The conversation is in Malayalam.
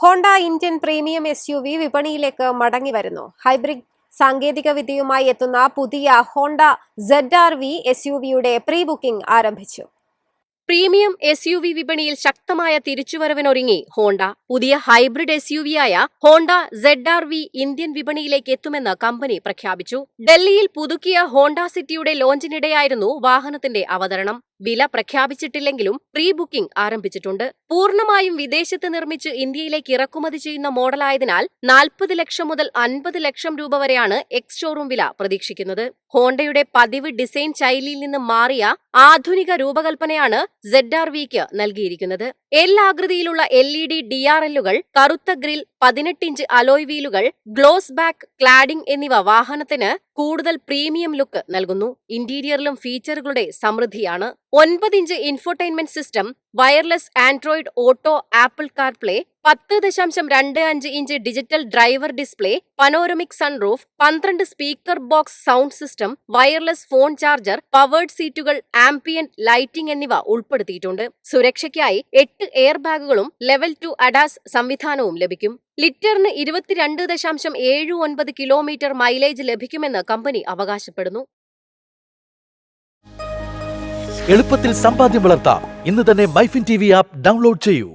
ഹോണ്ട ഇന്ത്യൻ പ്രീമിയം SUV വിപണിയിലേക്ക് മടങ്ങിവരുന്നു. ഹൈബ്രിഡ് സാങ്കേതികവിദ്യയുമായി എത്തുന്ന പുതിയ ഹോണ്ട ZR-V SUV-യുടെ പ്രീ ബുക്കിംഗ് ആരംഭിച്ചു. പ്രീമിയം SUV വിപണിയിൽ ശക്തമായ തിരിച്ചുവരവിനൊരുങ്ങി ഹോണ്ട. പുതിയ ഹൈബ്രിഡ് SUV-യായ ഹോണ്ട ZR-V ഇന്ത്യൻ വിപണിയിലേക്ക് എത്തുമെന്ന് കമ്പനി പ്രഖ്യാപിച്ചു. ഡൽഹിയിൽ പുതുക്കിയ ഹോണ്ട സിറ്റിയുടെ ലോഞ്ചിനിടെയായിരുന്നു വാഹനത്തിന്റെ അവതരണം. വില പ്രഖ്യാപിച്ചിട്ടില്ലെങ്കിലും പ്രീ ബുക്കിംഗ് ആരംഭിച്ചിട്ടുണ്ട്. പൂർണ്ണമായും വിദേശത്ത് നിർമ്മിച്ച് ഇന്ത്യയിലേക്ക് ഇറക്കുമതി ചെയ്യുന്ന മോഡലായതിനാൽ 40 ലക്ഷം മുതൽ 50 ലക്ഷം രൂപ വരെയാണ് എക്സ് ഷോറൂം വില പ്രതീക്ഷിക്കുന്നത്. ഹോണ്ടയുടെ പതിവ് ഡിസൈൻ ശൈലിയിൽ നിന്ന് മാറിയ ആധുനിക രൂപകൽപ്പനയാണ് ZR-Vക്ക് നൽകിയിരിക്കുന്നത്. എൽ ആകൃതിയിലുള്ള LED DRL-കൾ, കറുത്ത ഗ്രിൽ, 18 ഇഞ്ച് അലോയ് വീലുകൾ, ഗ്ലോസ് ബാക്ക് ക്ലാഡിംഗ് എന്നിവ വാഹനത്തിന് കൂടുതൽ പ്രീമിയം ലുക്ക് നൽകുന്നു. ഇന്റീരിയറിലും ഫീച്ചറുകളുടെ സമൃദ്ധിയാണ്. 9 inch infotainment system, wireless Android Auto, Apple CarPlay, 10.25 inch digital driver display, panoramic sunroof, 12 speaker box sound system, wireless phone charger, powered സീറ്റുകൾ, ആംബിയന്റ് ലൈറ്റിംഗ് എന്നിവ ഉൾപ്പെടുത്തിയിട്ടുണ്ട്. സുരക്ഷയ്ക്കായി 8 എയർ ബാഗുകളും ലെവൽ 2 ADAS സംവിധാനവും ലഭിക്കും. ലിറ്ററിന് 22.79 കിലോമീറ്റർ മൈലേജ് ലഭിക്കുമെന്ന് കമ്പനി അവകാശപ്പെടുന്നു. എളുപ്പത്തിൽ സമ്പാദ്യം വളർത്താം. ഇന്ന് തന്നെ മൈഫിൻ TV ആപ്പ് ഡൗൺലോഡ് ചെയ്യൂ.